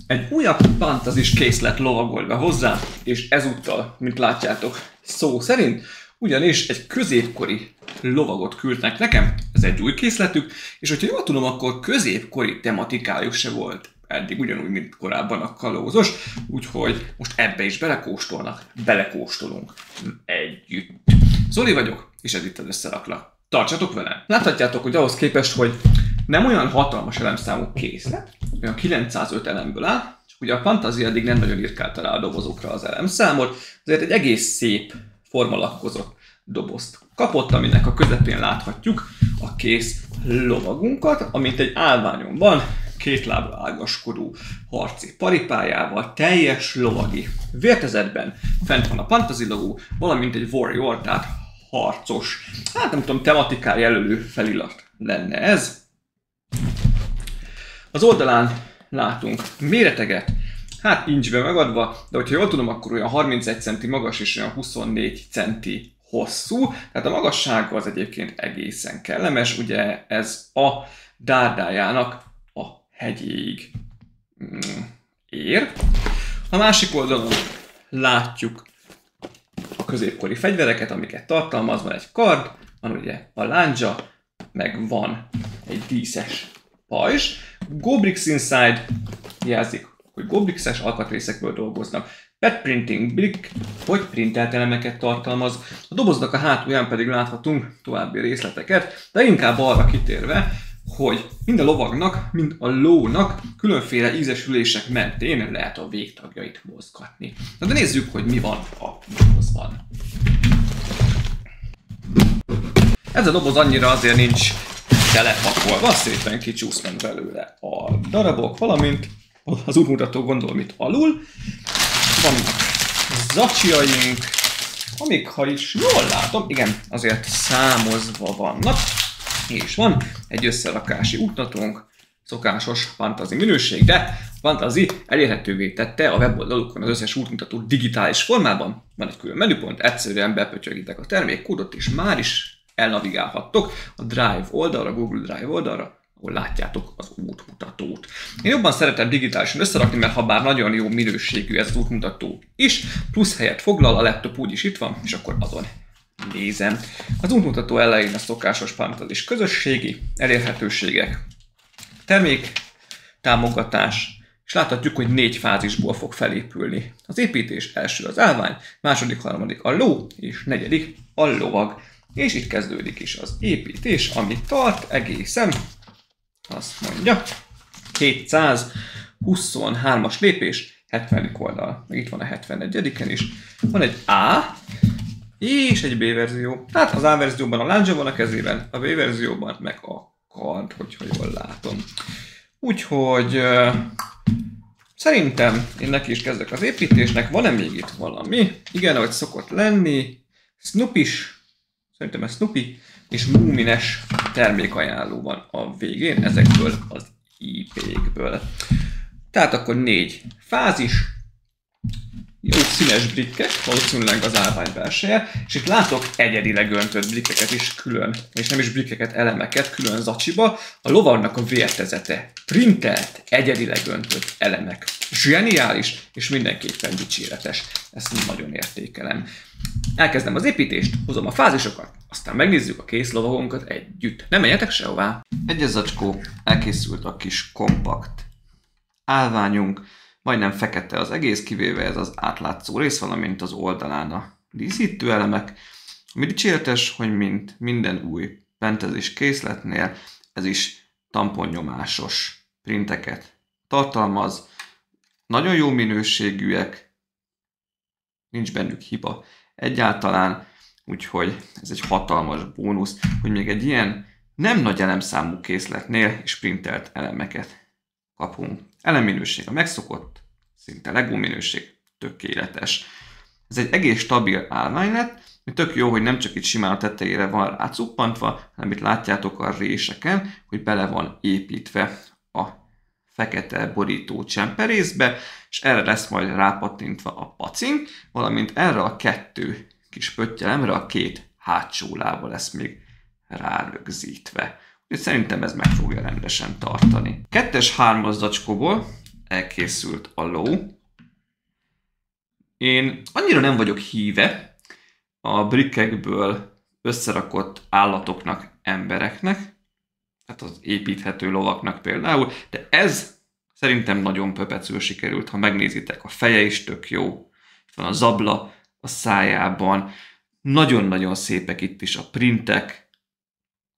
egy újabb fantazis készlet lovagol be hozzá, és ezúttal, mint látjátok, szó szerint, ugyanis egy középkori lovagot küldnek nekem, ez egy új készletük, és hogyha jól tudom, akkor középkori tematikájuk se volt eddig, ugyanúgy, mint korábban a kalózos, úgyhogy most ebbe is belekóstolunk együtt. Zoli vagyok, és ez itt az Összeraklak. Tartsatok velem! Láthatjátok, hogy ahhoz képest, hogy nem olyan hatalmas elemszámú készlet, olyan 905 elemből áll, csak ugye a Fantazia eddig nem nagyon írkálta rá a dobozokra az elemszámot, azért egy egész szép formalakkozott dobozt kapott, aminek a közepén láthatjuk a kész lovagunkat, amint egy állványon van, két lábra ágaskodó harci paripájával, teljes lovagi vértezetben, fent van a Fantasy logó, valamint egy warrior, tehát harcos, hát nem tudom, tematikára jelölő felirat lenne ez. Az oldalán látunk méreteget, hát incsbe megadva, de hogyha jól tudom, akkor olyan 31 centi magas és olyan 24 centi hosszú, tehát a magassága az egyébként egészen kellemes, ugye ez a dárdájának a hegyéig ér. A másik oldalon látjuk a középkori fegyvereket, amiket tartalmaz, van egy kard, van ugye a lándzsa, meg van egy díszes pajzs. Gobrix Inside jelzik, hogy Gobrixes alkatrészekből dolgoznak. Pet Printing Brick, hogy printelt elemeket tartalmaz. A doboznak a hátulján pedig láthatunk további részleteket, de inkább arra kitérve, hogy mind a lovagnak, mind a lónak különféle ízesülések mentén lehet a végtagjait mozgatni. Na de nézzük, hogy mi van a dobozban. Ez a doboz annyira azért nincs telepakolva, szépen kicsúsznak belőle a darabok, valamint az útmutató gondolom itt alul. Vannak zacsiaink, amik, ha is jól látom, igen, azért számozva vannak, és van egy összerakási útmutatónk, szokásos fantasy minőség, de a Fantasy elérhetővé tette a weboldalukon az összes útmutatót digitális formában. Van egy külön menüpont, egyszerűen bepötyögitek a termékkódot, és már is elnavigálhattok a Drive oldalra, Google Drive oldalra, ahol látjátok az útmutatót. Én jobban szeretem digitálisan összerakni, mert ha bár nagyon jó minőségű ez az útmutató is, plusz helyet foglal, a laptop úgyis itt van, és akkor azon nézem. Az útmutató elején a szokásos fantasy közösségi elérhetőségek, termék, támogatás, és láthatjuk, hogy 4 fázisból fog felépülni. Az építés első az állvány, második, harmadik a ló, és negyedik a lovag. És itt kezdődik is az építés, ami tart egészen, azt mondja, 223-as lépés, 70. oldal. Meg itt van a 71-en is. Van egy A és egy B verzió. Hát az A verzióban a láncsa van a kezében, a B verzióban meg a kard, hogyha jól látom. Úgyhogy szerintem én neki is kezdek az építésnek. Van-e még itt valami? Igen, ahogy szokott lenni. Snoopy-s. Szerintem ez Snoopy és Moomines termékajánló van a végén, ezekből az IP-kből. Tehát akkor 4 fázis, jó színes brikkek, valószínűleg az állvány belseje, és itt látok egyedileg öntött brikkeket is külön, és nem is brikkeket, elemeket külön zacsiba, a lovagnak a vértezete, printelt, egyedileg öntött elemek. Zseniális, és mindenképpen dicséretes. Ezt nagyon értékelem. Elkezdem az építést, hozom a fázisokat, aztán megnézzük a kész lovagunkat együtt. Nem menjetek sehová! Egyes zacskó, elkészült a kis kompakt állványunk, majdnem fekete az egész, kivéve ez az átlátszó rész, valamint az oldalán a díszítő elemek. Ami dicséretes, hogy mint minden új fantasy készletnél, ez is tamponnyomásos printeket tartalmaz. Nagyon jó minőségűek, nincs bennük hiba egyáltalán, úgyhogy ez egy hatalmas bónusz, hogy még egy ilyen nem nagy elemszámú készletnél is printelt elemeket kapunk. Elemminőség a megszokott, szinte Lego minőség, tökéletes. Ez egy egész stabil állvány lett, ami tök jó, hogy nem csak itt simán a tetejére van rácuppantva, hanem itt látjátok a réseken, hogy bele van építve a fekete borító csemperészbe, és erre lesz majd rápattintva a pacink, valamint erre a 2 kis pöttyelemre a 2 hátsó lába lesz még rárögzítve. Úgyhogy szerintem ez meg fogja rendesen tartani. 2-es 3-as zacskóból elkészült a ló. Én annyira nem vagyok híve a brikkekből összerakott állatoknak, embereknek, hát az építhető lovaknak például, de ez szerintem nagyon pöpecül sikerült, ha megnézitek, a feje is tök jó, itt van a zabla a szájában, nagyon-nagyon szépek itt is a printek,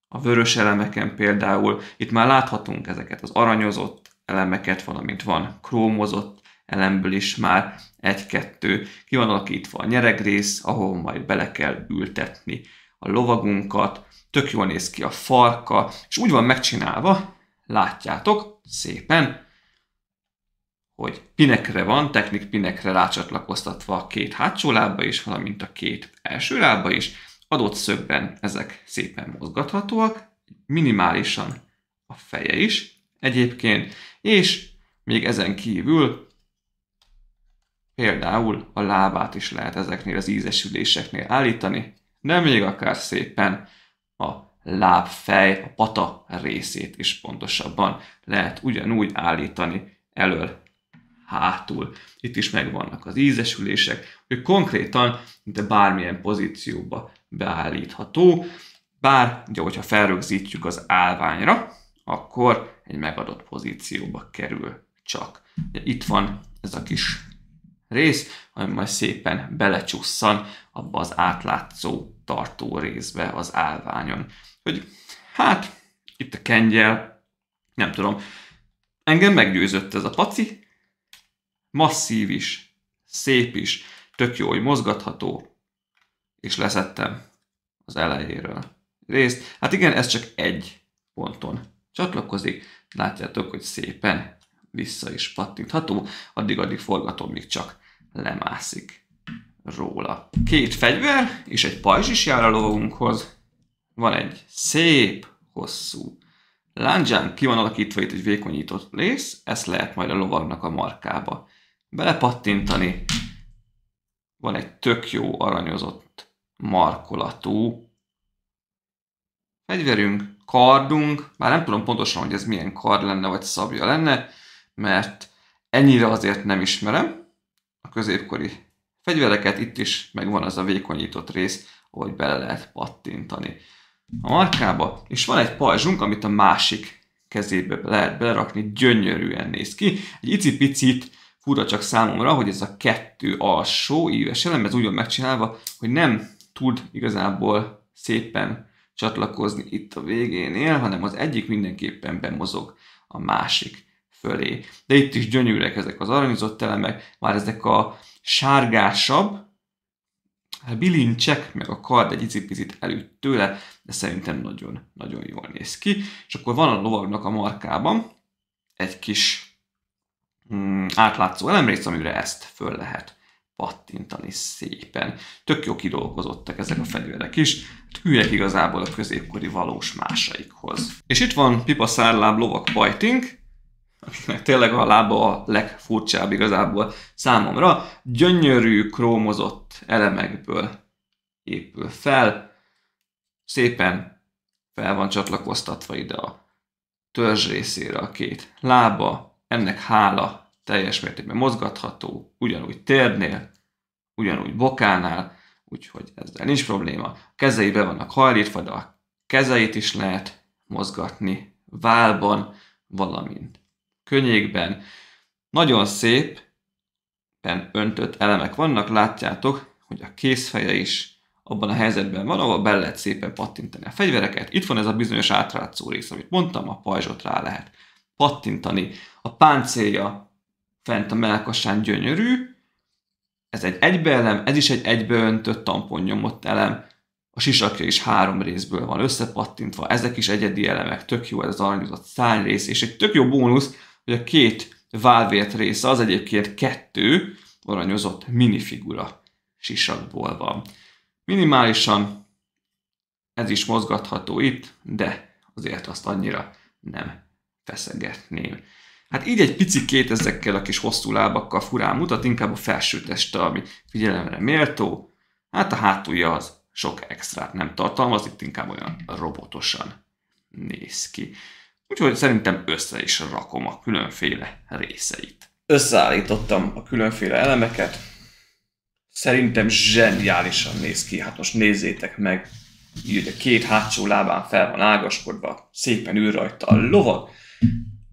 a vörös elemeken például, itt már láthatunk ezeket az aranyozott elemeket, valamint van krómozott elemből is már egy-kettő, ki van alakítva a nyeregrész, ahol majd bele kell ültetni a lovagunkat, tök jól néz ki a farka, és úgy van megcsinálva, látjátok szépen, hogy pinekre van, technik pinekre rácsatlakoztatva a két hátsó lába is, valamint a két első lába is, adott szögben ezek szépen mozgathatóak, minimálisan a feje is egyébként, és még ezen kívül például a lábát is lehet ezeknél az ízesüléseknél állítani, de még akár szépen a lábfej, a pata részét is pontosabban lehet ugyanúgy állítani elől, hátul. Itt is megvannak az ízesülések, hogy konkrétan de bármilyen pozícióba beállítható, bár, ugye, hogyha felrögzítjük az állványra, akkor egy megadott pozícióba kerül csak. Ugye, itt van ez a kis rész, ami majd szépen belecsusszan abba az átlátszó tartó részbe az állványon. Hogy hát, itt a kengyel, nem tudom, engem meggyőzött ez a paci, masszív is, szép is, tök jó, hogy mozgatható, és leszettem az elejéről részt. Hát igen, ez csak egy ponton csatlakozik, látjátok, hogy szépen vissza is pattintható, addig forgatom, míg csak lemászik róla. Két fegyver és egy pajzs is jár a lovagunkhoz. Van egy szép, hosszú lándzsán, ki van alakítva itt egy vékonyított rész, ezt lehet majd a lovagnak a markába belepattintani. Van egy tök jó aranyozott markolatú fegyverünk, kardunk, már nem tudom pontosan, hogy ez milyen kard lenne, vagy szabja lenne, mert ennyire azért nem ismerem a középkori fegyvereket, itt is megvan az a vékonyított rész, ahogy bele lehet pattintani a markába, és van egy pajzsunk, amit a másik kezébe lehet belerakni, gyönyörűen néz ki. Egy icipicit fura csak számomra, hogy ez a kettő alsó íves elem, ez úgy van megcsinálva, hogy nem tud igazából szépen csatlakozni itt a végénél, hanem az egyik mindenképpen bemozog a másik fölé. De itt is gyönyörűek ezek az aranyozott elemek, már ezek a sárgásabb bilincsek, meg a kard egy icipicit előtt tőle, de szerintem nagyon jól néz ki. És akkor van a lovagnak a markában egy kis átlátszó elemrész, amire ezt föl lehet pattintani szépen. Tök jó kidolgozottak ezek a fegyverek is, hülyek igazából a középkori valós másaikhoz. És itt van Pipa szárláb lovak pajtink, akinek tényleg a lába a legfurcsább igazából számomra. Gyönyörű, krómozott elemekből épül fel, szépen fel van csatlakoztatva ide a törzs részére a két lába, ennek hála teljes mértékben mozgatható, ugyanúgy térnél, ugyanúgy bokánál, úgyhogy ezzel nincs probléma. A kezei be vannak hajlítva, de a kezeit is lehet mozgatni válban, valamint könnyékben. Nagyon szépen öntött elemek vannak, látjátok, hogy a kézfeje is abban a helyzetben van, ahol bele lehet szépen pattintani a fegyvereket. Itt van ez a bizonyos átrátszó rész, amit mondtam, a pajzsot rá lehet pattintani. A páncélja fent a mellkasán gyönyörű, ez egy egybeelem, ez is egy egybeöntött tamponnyomott elem, a sisakja is 3 részből van összepattintva, ezek is egyedi elemek, tök jó ez az aranyozott szárnyrész, és egy tök jó bónusz, hogy a két válvért része az egyébként 2 aranyozott minifigura sisakból van. Minimálisan ez is mozgatható itt, de azért azt annyira nem feszegetném. Hát így egy picikét ezekkel a kis hosszú lábakkal furán mutat, inkább a felső teste, ami figyelemre méltó. Hát a hátulja az sok extrát nem tartalmaz, itt inkább olyan robotosan néz ki. Úgyhogy szerintem össze is rakom a különféle részeit. Összeállítottam a különféle elemeket. Szerintem zseniálisan néz ki. Hát most nézzétek meg. Így a két hátsó lábán fel van ágaskodva. Szépen ül rajta a lovag.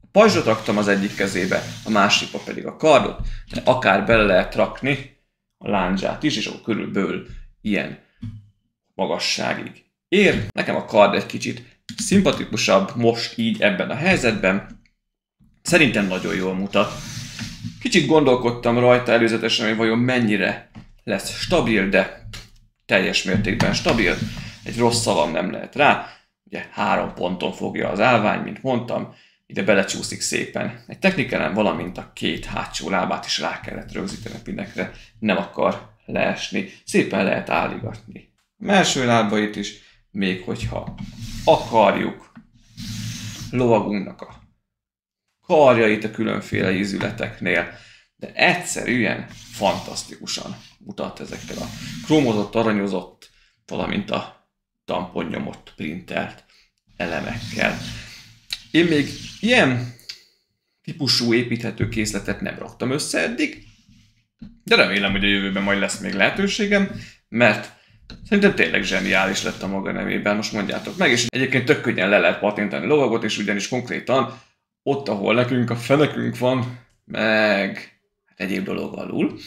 A pajzsot raktam az egyik kezébe, a másikba pedig a kardot. De akár bele lehet rakni a lándzsát is, és akkor körülbelül ilyen magasságig ér. Nekem a kard egy kicsit szimpatikusabb most így ebben a helyzetben. Szerintem nagyon jól mutat. Kicsit gondolkodtam rajta előzetesen, hogy vajon mennyire lesz stabil, de teljes mértékben stabil. Egy rossz szavam nem lehet rá. Ugye 3 ponton fogja az állvány, mint mondtam. Ide belecsúszik szépen. Egy technikelem, valamint a két hátsó lábát is rá kellett rögzíteni pinekre. Nem akar leesni. Szépen lehet álligatni. A első lábait is, még hogyha akarjuk, lovagunknak a karjait a különféle ízületeknél, de egyszerűen fantasztikusan mutat ezekkel a krómozott, aranyozott, valamint a tamponnyomott, printelt elemekkel. Én még ilyen típusú építhető készletet nem raktam össze eddig, de remélem, hogy a jövőben majd lesz még lehetőségem, mert szerintem tényleg zseniális lett a maga nevében, most mondjátok meg, és egyébként tök könnyen le lehet patentálni lovagot, és ugyanis konkrétan ott, ahol nekünk a fenekünk van, meg egyéb dolog alul,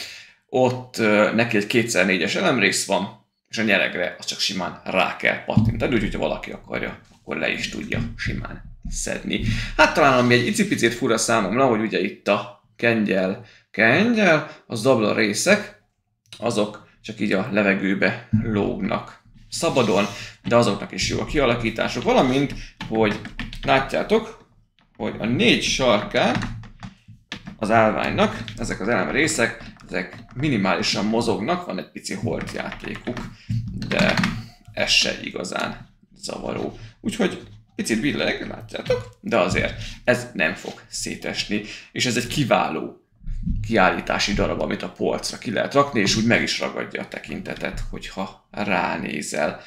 ott neki egy 2x4-es elemrész van, és a nyeregre az csak simán rá kell pattintani, úgyhogy ha valaki akarja, akkor le is tudja simán szedni. Hát talán ami egy icipicit fura számomra, hogy ugye itt a kengyel, a zabla részek, azok csak így a levegőbe lógnak szabadon, de azoknak is jó a kialakítások, valamint, hogy látjátok, hogy a 4 sarkán az állványnak, ezek az elemrészek, ezek minimálisan mozognak, van egy pici holtjátékuk, de ez se igazán zavaró. Úgyhogy picit billeg, látjátok, de azért ez nem fog szétesni, és ez egy kiváló kiállítási darab, amit a polcra ki lehet rakni, és úgy meg is ragadja a tekintetet, hogyha ránézel.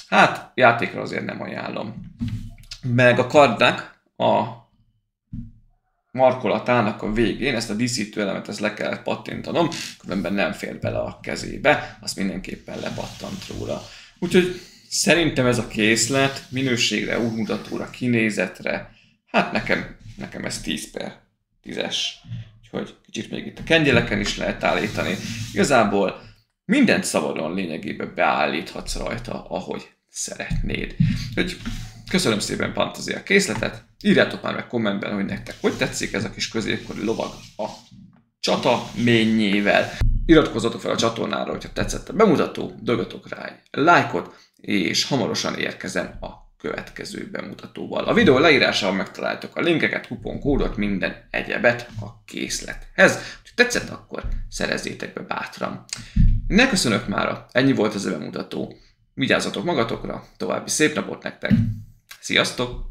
Hát, játékra azért nem ajánlom. Meg a kardnak a markolatának a végén ezt a díszítő elemet ezt le kellett pattintanom, különben nem fér bele a kezébe, azt mindenképpen lepattant róla. Úgyhogy szerintem ez a készlet minőségre, útmutatóra, kinézetre, hát nekem ez 10/10-es. Úgyhogy kicsit még itt a kengyeleken is lehet állítani. Igazából mindent szabadon lényegében beállíthatsz rajta, ahogy szeretnéd. Úgyhogy köszönöm szépen Pantazia a készletet, írjátok már meg kommentben, hogy nektek hogy tetszik ez a kis középkori lovag a csata ményével. Iratkozzatok fel a csatornára, hogyha tetszett a bemutató, dögötök rá egy lájkot, és hamarosan érkezem a következő bemutatóval. A videó leírásában megtaláltok a linkeket, kuponkódot, minden egyebet a készlethez. Ha tetszett, akkor szerezzétek be bátran. Ne köszönök mára, ennyi volt ez a bemutató. Vigyázzatok magatokra, további szép napot nektek. Sziasztok!